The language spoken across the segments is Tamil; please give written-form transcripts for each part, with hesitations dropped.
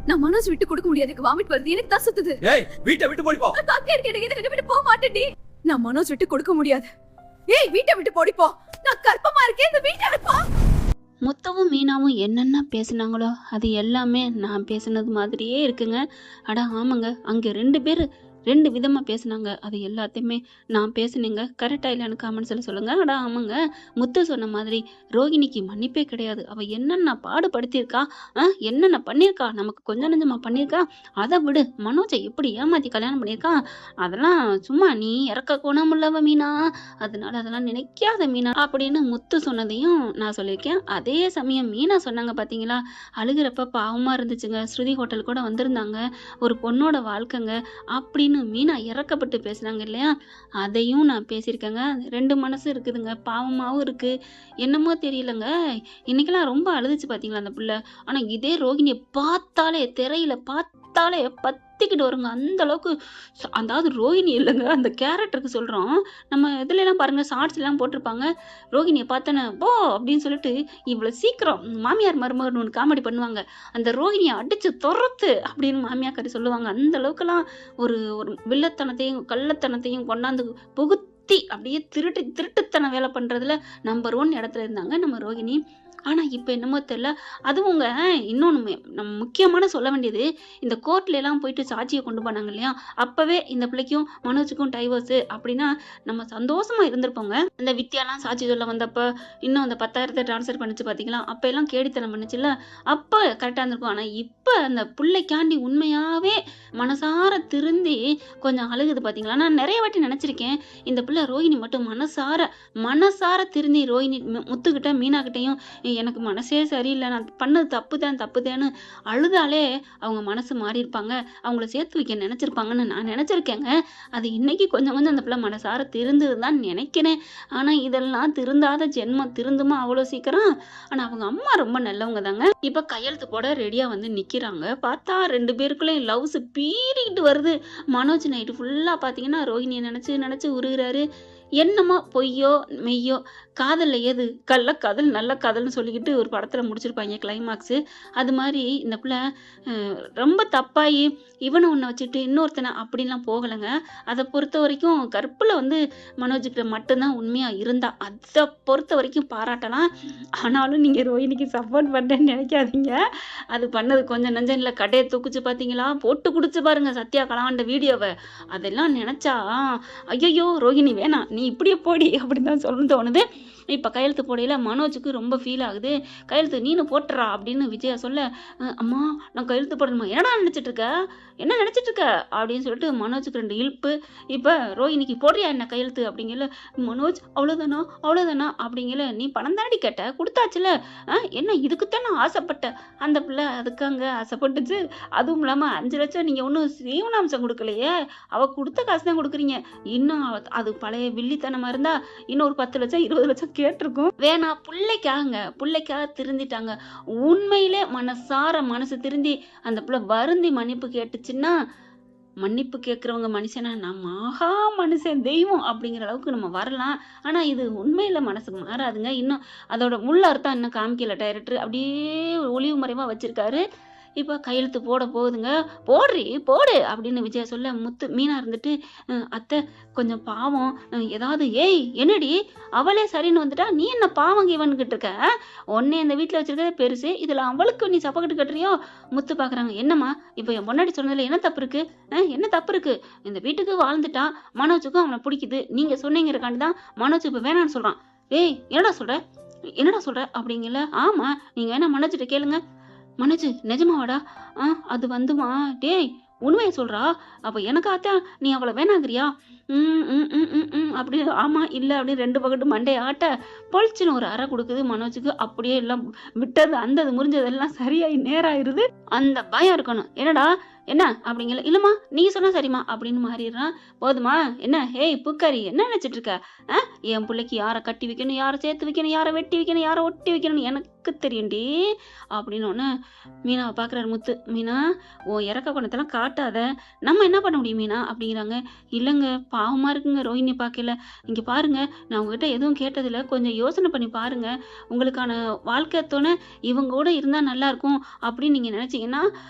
நான் மனோஜ் விட்டு கொடுக்க முடியாது. எனக்கு வாமிட் வருது. எனக்கு தான் சுத்துது. ஏய் வீட்டை விட்டு போடி போ. அங்க இருக்கேன். இதை விட்டு போக மாட்டேன்டி. நான் மனோஜ் விட்டு கொடுக்க முடியாது. ஏய் வீட்டை விட்டு போடி போ. நான் கர்ப்பமா இருக்கேன். இந்த வீட்டை விட்டு போ. முத்துவும் மீனாவும் என்னென்ன பேசுனாங்களோ அது எல்லாமே நான் பேசுனது மாதிரியே இருக்குங்க. அட ஆமாங்க, அங்கே 2 பேர் 2 விதமாக பேசுனாங்க. அது எல்லாத்தையுமே நான் பேசுனேங்க. கரெக்டாக இல்லைன்னு காமெண்ட்ஸில் சொல்லுங்கள். அட ஆமாங்க, முத்து சொன்ன மாதிரி ரோகிணிக்கு மன்னிப்பே கிடையாது. அவள் என்னென்ன பாடுபடுத்தியிருக்கா, என்னென்ன பண்ணியிருக்கா, நமக்கு கொஞ்சம் நஞ்சமாக பண்ணியிருக்கா. அதை விடு, மனோஜை எப்படி ஏமாற்றி கல்யாணம் பண்ணியிருக்கா, அதெல்லாம் சும்மா நீ இறக்க குணமுள்ளவ மீனா, அதனால அதெல்லாம் நினைக்காத மீனா அப்படின்னு முத்து சொன்னதையும் நான் சொல்லியிருக்கேன். அதே சமயம் மீனா சொன்னாங்க பார்த்தீங்களா, அழுகிறப்ப பாவமாக இருந்துச்சுங்க. ஸ்ருதி ஹோட்டல் கூட வந்திருந்தாங்க, ஒரு பொண்ணோட வாழ்க்கைங்க அப்படின்னு மீனா இறக்கப்பட்டு பேசுனாங்க இல்லையா, அதையும் நான் பேசியிருக்கேங்க. 2 மனசு இருக்குதுங்க, பாவமாகவும் இருக்கு, என்னமோ தெரியலங்க. இன்னைக்கெல்லாம் ரொம்ப அழுதுச்சு பார்த்தீங்களா அந்த பிள்ளை. ஆனால் இதே ரோகிணியை பார்த்தாலே, திரையில பார்த்தாலே பத்திக்கிட்டு வருங்க. அந்த அளவுக்கு அதாவது ரோகிணி இல்லைங்க, அந்த கேரக்டருக்கு சொல்கிறோம். நம்ம இதுலலாம் பாருங்க, ஷார்ட்ஸ் எல்லாம் போட்டிருப்பாங்க, ரோகிணியை பார்த்தோன்னே போ அப்படின்னு சொல்லிட்டு இவ்வளோ சீக்கிரம் மாமியார் மருமகன் ஒன்று காமெடி பண்ணுவாங்க, அந்த ரோகிணியை அடிச்சு துரத்து அப்படின்னு மாமியாக்காரி சொல்லுவாங்க. அந்த அளவுக்குலாம் ஒரு ஒரு வில்லத்தனத்தையும் கள்ளத்தனத்தையும் கொண்டாந்து புகுத்தி அப்படியே திருட்டுத்தன வேலை பண்றதுல நம்பர் 1 இடத்துல இருந்தாங்க நம்ம ரோகிணி. ஆனா இப்ப என்னமோ தெரியல. அதுவுங்க இன்னொன்னு நம்ம முக்கியமான சொல்ல வேண்டியது, இந்த கோர்ட்ல எல்லாம் போயிட்டு சாட்சியை கொண்டு போனாங்க இல்லையா, அப்பவே இந்த பிள்ளைக்கும் மனோஜுக்கும் டைவர்ஸ் அப்படின்னா நம்ம சந்தோஷமா இருந்திருப்போங்க. இந்த வித்யாலாம் சாட்சி சொல்ல வந்தப்ப இன்னும் அந்த 10,000 டிரான்ஸ்ஃபர் பண்ணிச்சு பாத்தீங்களா, அப்ப எல்லாம் கேடித்தனம் பண்ணுச்சுல்ல, அப்ப கரெக்டா இருந்திருக்கும். ஆனா இப்ப அந்த பிள்ளைக்காண்டி உண்மையாவே மனசார திருந்தி கொஞ்சம் அழுகுது பாத்தீங்களா. நான் நிறைய வாட்டி நினைச்சிருக்கேன், இந்த பிள்ளை ரோஹிணி மட்டும் மனசார திருந்தி ரோஹிணி முத்துக்கிட்ட மீனா கிட்டையும் எனக்கு மனசே சரியில்லை, நான் பண்ணது தப்புதேன்னு அழுதாலே அவங்க மனசு மாறி இருப்பாங்க, அவங்கள சேர்த்து வைக்க நினைச்சிருப்பாங்கன்னு நான் நினைச்சிருக்கேங்க. அது இன்னைக்கு கொஞ்சம் அந்த பிள்ளை மனசார திருந்துதான் நினைக்கிறேன். ஆனா இதெல்லாம் திருந்தாத ஜென்மம் திருந்துமா அவ்வளோ சீக்கிரம்? ஆனா அவங்க அம்மா ரொம்ப நல்லவங்க தாங்க. இப்ப கையெழுத்து போட ரெடியா வந்து நிக்கிறாங்க. பார்த்தா 2 பேருக்குள்ளேயும் லவ்ஸ் பீறிக்கிட்டு வருது. மனோஜ் நைட்டு ஃபுல்லா பாத்தீங்கன்னா ரோஹிணியை நினைச்சு உருகிறாரு. என்னமோ பொய்யோ மெய்யோ, காதல்ல ஏது கள்ளக்காதல் நல்ல காதல்னு சொல்லிக்கிட்டு ஒரு படத்துல முடிச்சிருப்பாங்க கிளைமாக்ஸு. அது மாதிரி இந்த பிள்ளை ரொம்ப தப்பாயி இவனை ஒன்று வச்சுட்டு இன்னொருத்தனை அப்படின்லாம் போகலைங்க. அதை பொறுத்த வரைக்கும் கற்புல வந்து மனோஜுக்கிட்ட மட்டும்தான் உண்மையா இருந்தா, அதை பொறுத்த வரைக்கும் பாராட்டலாம். ஆனாலும் நீங்க ரோஹிணிக்கு சப்போர்ட் பண்றேன்னு நினைக்காதீங்க. அது பண்ணது கொஞ்சம் நஞ்சம் இல்லை, கடையை தூக்குச்சு பார்த்தீங்களா, போட்டு குடிச்சு பாருங்க சத்யா கலாண்ட வீடியோவை. அதெல்லாம் நினைச்சா ஐயோ ரோஹிணி வேணாம், நீ இப்படியே போடி அப்படின்னு தான் சொல்ல தோணுது. இப்போ கையெழுத்து போடையில மனோஜுக்கு ரொம்ப ஃபீல் ஆகுது. கையெழுத்து நீனு போட்டுறா அப்படின்னு விஜயா சொல்ல, அம்மா நான் கையெழுத்து போடணுமா, என்ன நினைச்சிட்டு இருக்க அப்படின்னு சொல்லிட்டு மனோஜுக்கு 2 இழுப்பு. இப்போ ரோஹிணிக்கு போடுறியா என்ன கையெழுத்து அப்படிங்கல, மனோஜ் அவ்வளோதானா அப்படிங்கல, நீ பணம் தானடி கேட்ட கொடுத்தாச்சுல, என்ன இதுக்குத்தான் நான் ஆசைப்பட்டேன். அந்த பிள்ளை அதுக்காங்க ஆசைப்பட்டுச்சு. அதுவும் இல்லாமல் 5 லட்சம் நீங்கள் ஒன்றும் சீவனாம்சம் கொடுக்கலையே, அவள் கொடுத்த காசு தான் கொடுக்குறீங்க. இன்னும் அது பழைய வில்லித்தனமாக இருந்தா இன்னும் ஒரு 10 லட்சம் 20 லட்சம் கேட்டிருக்கும். வேணா, பிள்ளைக்காக திருந்திட்டாங்க. உண்மையிலே மனசு திருந்தி அந்த பிள்ளை வருந்தி மன்னிப்பு கேட்டுச்சுன்னா, மன்னிப்பு கேட்குறவங்க மனுஷனா, நம்ம ஆஹா மனுஷன் தெய்வம் அப்படிங்கிற அளவுக்கு நம்ம வரலாம். ஆனா இது உண்மையில மனசுக்கு மாறாதுங்க. இன்னும் அதோட உள்ள அர்த்தம் இன்னும் காமிக்கல டைரக்டர், அப்படியே ஒளிவு மறைவா வச்சிருக்காரு. இப்போ கையெழுத்து போட போகுதுங்க. போடு அப்படின்னு விஜயா சொல்ல, மீனா இருந்துட்டு, அத்தை கொஞ்சம் பாவம், ஏதாவது ஏய் என்னடி அவளே சரின்னு வந்துட்டா நீ என்ன பாவம் இவன்கிட்ட இருக்க, உன்னை இந்த வீட்டில் வச்சிருக்கதே பெருசு, இதுல அவளுக்கு நீ சப்பக்கட்டு கட்டுறியோ. முத்து பாக்குறாங்க, என்னம்மா இப்போ என் பொன்னாடி சொன்னதுல என்ன தப்பு இருக்கு, இந்த வீட்டுக்கு வாழ்ந்துட்டா, மனோஜுக்கும் அவனை பிடிக்குது, நீங்க சொன்னீங்கிறக்காண்டி தான் மனோஜ் இப்போ வேணான்னு சொல்றான். ஏய் என்னடா சொல்ற அப்படிங்கல. ஆமா நீங்க வேணா மனோஜிட்ட கேளுங்க. மனோஜ் நிஜமாவாடா? அது வந்துமா, டேய் உண்மையை சொல்றா, அப்ப எனக்காத்தா நீ அவளை வேணாங்கிறியா? அப்படி ஆமா இல்லை அப்படின்னு 2 பக்கத்து மண்டையை ஆட்ட பொழிச்சுன்னு ஒரு அறை கொடுக்குது மனோஜுக்கு. அப்படியே எல்லாம் விட்டது அந்த முறிஞ்சதெல்லாம் சரியாயி நேராயிருது. அந்த பயம் இருக்கணும், என்னடா என்ன அப்படிங்கல. இல்லைம்மா நீங்கள் சொன்னால் சரிம்மா அப்படின்னு மாறிடுறான். போதுமா என்ன ஏய் பூக்காரி என்ன நினச்சிட்டு இருக்க? என் பிள்ளைக்கு யாரை கட்டி வைக்கணும், யாரை சேர்த்து வைக்கணும், யாரை வெட்டி வைக்கணும், யாரை ஒட்டி வைக்கணும்னு எனக்கு தெரியும்டி அப்படின்னு மீனாவை பார்க்குறாரு முத்து. மீனா உன் இறக்க குணத்தெல்லாம் காட்டாத, நம்ம என்ன பண்ண முடியும் மீனா அப்படிங்கிறாங்க. இல்லைங்க பாவமாக இருக்குங்க ரோஹிணி பார்க்கல. இங்கே பாருங்க நான் உங்ககிட்ட எதுவும் கேட்டதில்லை, கொஞ்சம் யோசனை பண்ணி பாருங்க. உங்களுக்கான வாழ்க்கை துணை இவங்க கூட இருந்தால் நல்லாயிருக்கும் அப்படின்னு நீங்கள் நினச்சிங்கன்னா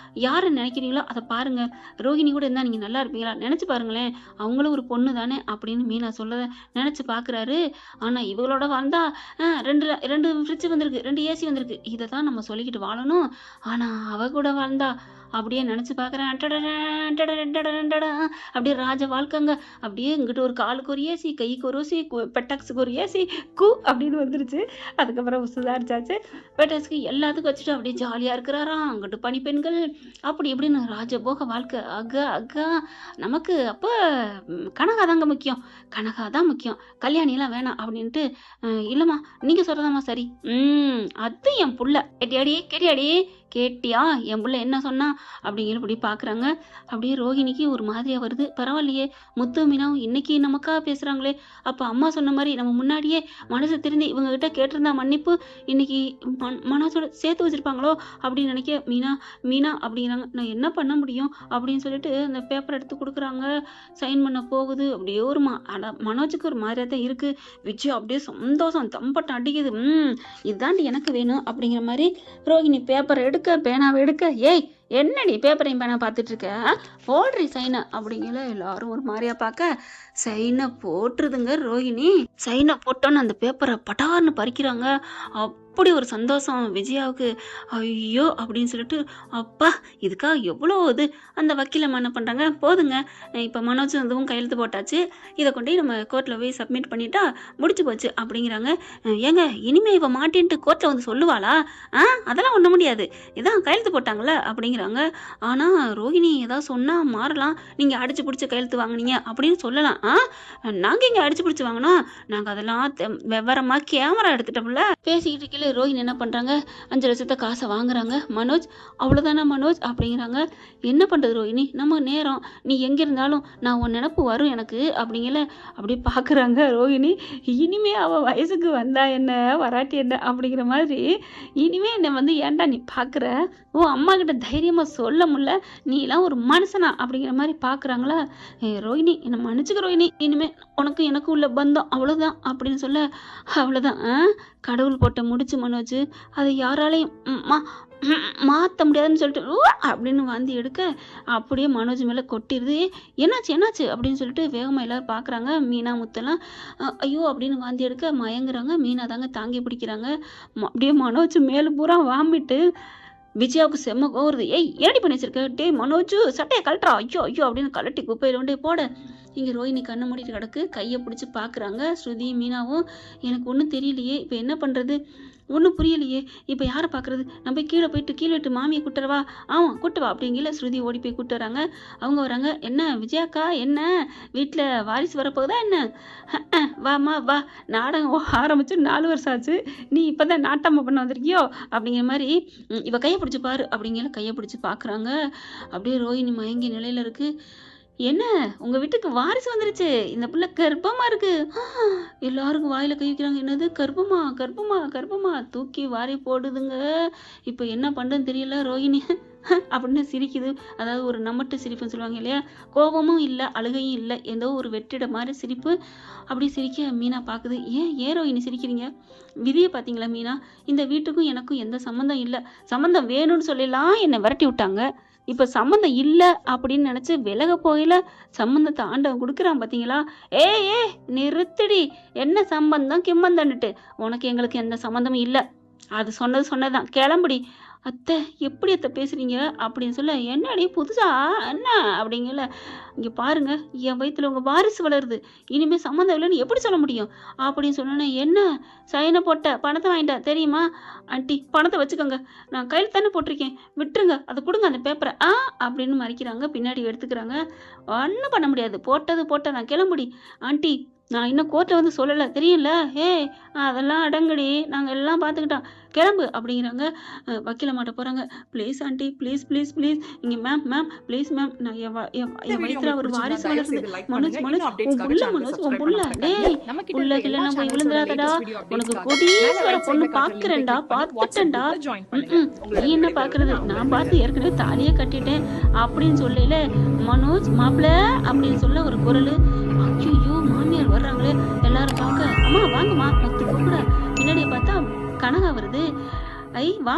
யாரை நினைக்கிறீங்களோ அதை பாருங்க. ரோஹிணி கூட இருந்தால் நீங்கள் நல்லா இருப்பீங்களா நினச்சி பாருங்களேன், அவங்களும் ஒரு பொண்ணு தானே அப்படின்னு மீனா சொல்ல நினச்சி பார்க்குறாரு. ஆனால் இவங்களோட வந்தால் ரெண்டு ஃப்ரிட்ஜ் வந்திருக்கு, 2 ஏசி வந்திருக்கு, இதை தான் நம்ம சொல்லிக்கிட்டு வாழணும். ஆனால் அவ கூட வாழ்ந்தா அப்படியே நினச்சி பார்க்குறேன். அப்படியே ராஜ வாழ்க்கைங்க. அப்படியே இங்கிட்ட ஒரு காலுக்கு ஒரு ஏசி, கைக்கு ஒரு ஏசி, பெட்டாக்ஸுக்கு ஒரு ஏசி, அப்படின்னு வந்துருச்சு. அதுக்கப்புறம் சுதாரிச்சாச்சு. பெட்டாக்ஸுக்கு எல்லாத்துக்கும் வச்சுட்டு அப்படியே ஜாலியாக இருக்கிறாராம். அங்கிட்டு பனிப்பெண்கள் அப்படி இப்படின்னு ராஜபோக வாழ்க்கை. அக்கா நமக்கு அப்போ கனகா தாங்க முக்கியம், கனகா தான் முக்கியம், கல்யாணிலாம் வேணாம் அப்படின்ட்டு. இல்லைம்மா நீங்கள் சொல்கிறதாம்மா சரி. அது என் புள்ள கேட்டியாடி கேட்டியா என் புள்ள என்ன சொன்னா அப்படிங்கிறபடி பார்க்குறாங்க. அப்படியே ரோஹிணிக்கு ஒரு மாதிரியாக வருது. பரவாயில்லையே முத்து மீனாவும் இன்னைக்கு நமக்காக பேசுகிறாங்களே, அப்போ அம்மா சொன்ன மாதிரி நம்ம முன்னாடியே மனசு திருந்தி இவங்ககிட்ட கேட்டிருந்தா மன்னிப்பு இன்னைக்கு மனசோட சேர்த்து வச்சுருப்பாங்களோ அப்படின்னு நினைக்க மீனா அப்படிங்கிறாங்க. நான் என்ன பண்ண முடியும் அப்படின்னு சொல்லிட்டு அந்த பேப்பர் எடுத்து கொடுக்குறாங்க. சைன் பண்ண போகுது. அப்படியே ஒரு மனோஜுக்கு ஒரு மாதிரியாக தான் இருக்குது. விஜய் அப்படியே சந்தோஷம் தம்பட்டம் அடிக்குது. இதுதாண்டி எனக்கு வேணும் அப்படிங்கிற மாதிரி ரோஹிணி பேப்பர் எடுக்க பேனாவை எடுக்க, ஏய் என்னடி பேப்பரையும் பேனா பார்த்துட்டு இருக்க, போடுறி சைனை அப்படிங்கிற. எல்லாரும் ஒரு மாதிரியா பார்க்க சைனை போட்டுருதுங்க ரோஹிணி. சைனை போட்டோன்னு அந்த பேப்பரை பட்டார்னு பறிக்கிறாங்க. அப்படி ஒரு சந்தோஷம் விஜயாவுக்கு. ஐயோ அப்படின்னு சொல்லிட்டு அப்பா இதுக்காக எவ்வளோ இது. அந்த வக்கீலம்மா என்ன பண்ணுறாங்க, போதுங்க இப்போ மனோஜ் இதுவும் கையெழுத்து போட்டாச்சு, இதை கொண்டு நம்ம கோர்ட்டில் போய் சப்மிட் பண்ணிட்டா முடிச்சு போச்சு அப்படிங்கிறாங்க. ஏங்க இனிமே இவ மாட்டின்ட்டு கோர்ட்டில் வந்து சொல்லுவாளா? அதெல்லாம் ஒன்றும் முடியாது, இதான் கையெழுத்து போட்டாங்களே அப்படிங்கிறாங்க. ஆனால் ரோஹிணி ஏதாவது சொன்னால் மாறலாம், நீங்கள் அடிச்சு பிடிச்சி கையெழுத்து வாங்கினீங்க அப்படின்னு சொல்லலாம். நாங்கள் இங்கே அடிச்சு பிடிச்சி வாங்கினோம், நாங்கள் அதெல்லாம் விவரமாக கேமரா எடுத்துட்டோம்ல. பேசிக்கிட்டு இருக்கல ரோஹிணி என்ன பண்ணுறாங்க, 5 லட்சத்தை காசை வாங்குறாங்க. மனோஜ் அவ்வளோதானே மனோஜ் அப்படிங்கிறாங்க. என்ன பண்ணுறது ரோஹிணி, நம்ம நேரம், நீ எங்கே இருந்தாலும் நான் உன் நினப்பு வரும் எனக்கு அப்படிங்கல. அப்படி பார்க்குறாங்க ரோஹிணி. இனிமே அவள் வயசுக்கு வந்தா என்ன வராட்டி என்ன அப்படிங்கிற மாதிரி, இனிமே என்னை வந்து ஏன்டா நீ பார்க்குற, ஓ அம்மா கிட்ட தைரியமாக சொல்ல முடியல, நீ எல்லாம் ஒரு மனுஷனா அப்படிங்கிற மாதிரி பார்க்குறாங்களா. ரோஹிணி என்னை மன்னிச்சுக்க ரோஹிணி, இனிமே உனக்கு எனக்கு உள்ள பந்தம் அவ்வளோதான் அப்படின்னு சொல்ல. அவ்வளோதான் கடவுள் போட்ட முடிச்சு மனோஜ், அதை யாராலையும் மாற்ற முடியாதுன்னு சொல்லிட்டு அப்படின்னு வாந்தி எடுக்க அப்படியே மனோஜ் மேலே கொட்டிடுது. என்னாச்சு அப்படின்னு சொல்லிட்டு வேகமாக எல்லோரும் பார்க்குறாங்க. மீனா முத்தெல்லாம் ஐயோ அப்படின்னு வாந்தி எடுக்க மயங்குறாங்க. மீனா தாங்க தாங்கி பிடிக்கிறாங்க. அப்படியே மனோஜ் மேலே பூரா வாமிட்டு. விஜயாவுக்கு செம்ம கோருது. ஏய் ஏடி பண்ணி வச்சிருக்க, டே மனோஜ் சட்டையை கழட்டுறா, ஐயோ அப்படின்னு கழட்டி குப்பையில் கொண்டே போட. இங்கே ரோஹிணி கண்ணை மூடிட்டு கிடக்கு. கையை பிடிச்சி பார்க்குறாங்க ஸ்ருதி மீனாவும். எனக்கு ஒன்றும் தெரியலையே, இப்போ என்ன பண்ணுறது, ஒன்றும் புரியலையே, இப்போ யாரை பார்க்குறது, நம்ம போய் கீழே விட்டு மாமியை கூட்டுறவா, ஆமாம் கூட்டுவா அப்படிங்கல. ஸ்ருதி ஓடி போய் கூட்டு வராங்க. அவங்க வராங்க. என்ன விஜயாக்கா என்ன வீட்டில் வாரிசு வரப்போகுதா என்ன? வாமா வா, நாடகம் ஆரம்பிச்சு 4 வருஷம் ஆச்சு, நீ இப்போ தான் நாட்டம்மா பண்ண வந்திருக்கியோ அப்படிங்கிற மாதிரி. இவ கையை பிடிச்சி பாரு அப்படிங்கிற. கையை பிடிச்சி பார்க்குறாங்க. அப்படியே ரோஹிணி மயங்கிய நிலையில் இருக்குது. என்ன உங்கள் வீட்டுக்கு வாரிசு வந்துருச்சு, இந்த பிள்ளை கர்ப்பமாக இருக்கு. எல்லாருக்கும் வாயில் கை வைக்கிறாங்க. என்னது கர்ப்பமா தூக்கி வாரி போடுதுங்க. இப்போ என்ன பண்ணுறதுன்னு தெரியல ரோஹிணி அப்படின்னு சிரிக்குது. அதாவது ஒரு நம்மட்டு சிரிப்புன்னு சொல்லுவாங்க இல்லையா, கோபமும் இல்லை அழுகையும் இல்லை, ஏதோ ஒரு வெற்றிட மாதிரி சிரிப்பு. அப்படி சிரிக்க மீனா பார்க்குது. ஏன் ரோஹிணி சிரிக்கிறீங்க, விதியை பார்த்தீங்களா மீனா, இந்த வீட்டுக்கும் எனக்கும் எந்த சம்மந்தம் இல்லை, சம்மந்தம் வேணும்னு சொல்லலாம் என்னை விரட்டி விட்டாங்க, இப்போ சம்மந்தம் இல்லை அப்படின்னு நினச்சி விலக போயில சம்மந்தத்தை ஆண்டவன் கொடுக்குறான் பார்த்தீங்களா. ஏ நிறுத்துடி, என்ன சம்பந்தம் கிம்மந்தன்னுட்டு, உனக்கு எங்களுக்கு எந்த சம்மந்தமும் இல்லை, அது சொன்னதுதான் கிளம்புடி. அத்தை எப்படி அத்தை பேசுகிறீங்க அப்படின்னு சொல்ல. என்னடி புதுசா என்ன அப்படிங்கல. இங்கே பாருங்க என் வயிற்றுல உங்கள் வாரிசு வளருது, இனிமேல் சம்மந்தம் இல்லைன்னு எப்படி சொல்ல முடியும் அப்படின்னு சொன்னோன்னே. என்ன சைனை போட்ட பணத்தை வாங்கிட்டா தெரியுமா ஆண்டி, பணத்தை வச்சுக்கோங்க, நான் கையில் தானே போட்டிருக்கேன், விட்டுருங்க, அதை கொடுங்க அந்த பேப்பரை அப்படின்னு மறைக்கிறாங்க. பின்னாடி எடுத்துக்கிறாங்க. ஒன்றும் பண்ண முடியாது, போட்டது நான் கிளம்புடி ஆண்டி, நான் இன்னும் கோர்ட்டில் வந்து சொல்லலை தெரியல. ஏய் அதெல்லாம் அடங்குடி, நாங்கள் எல்லாம் பார்த்துக்கிட்டோம், கிளம்பு அப்படிங்கிறாங்க. வக்கீல மாட்ட போகிறாங்க. Please aunty, please please please, இங்கே மேம் மேம் ப்ளீஸ் மேம், நான் என் வயிற்றுல ஒரு வாரிசு வளருது. மனோஜ் மனோஜ் உன் புள்ள, மனோஜ் உன் புள்ள, டேய் புள்ளகில நான் போய் விழுந்துடாதடா, உனக்கு கோடீஸ்வர பொண்ணு பார்க்குறேன்டா, பார்த்துட்டேன்டா. நீ என்ன பார்க்கறது, நான் பார்த்து ஏற்கனவே தாலியே கட்டிட்டேன் அப்படின்னு சொல்லல. மனோஜ் மாப்பிள்ள அப்படின்னு சொல்ல ஒரு குரல். ஐயோ மாமியார் வர்றாங்களே, எல்லாரும் பார்க்க, அம்மா வாங்கம்மா முத்து கூப்பிட. பின்னாடியே பார்த்தா கனகா வருது. ஐ வா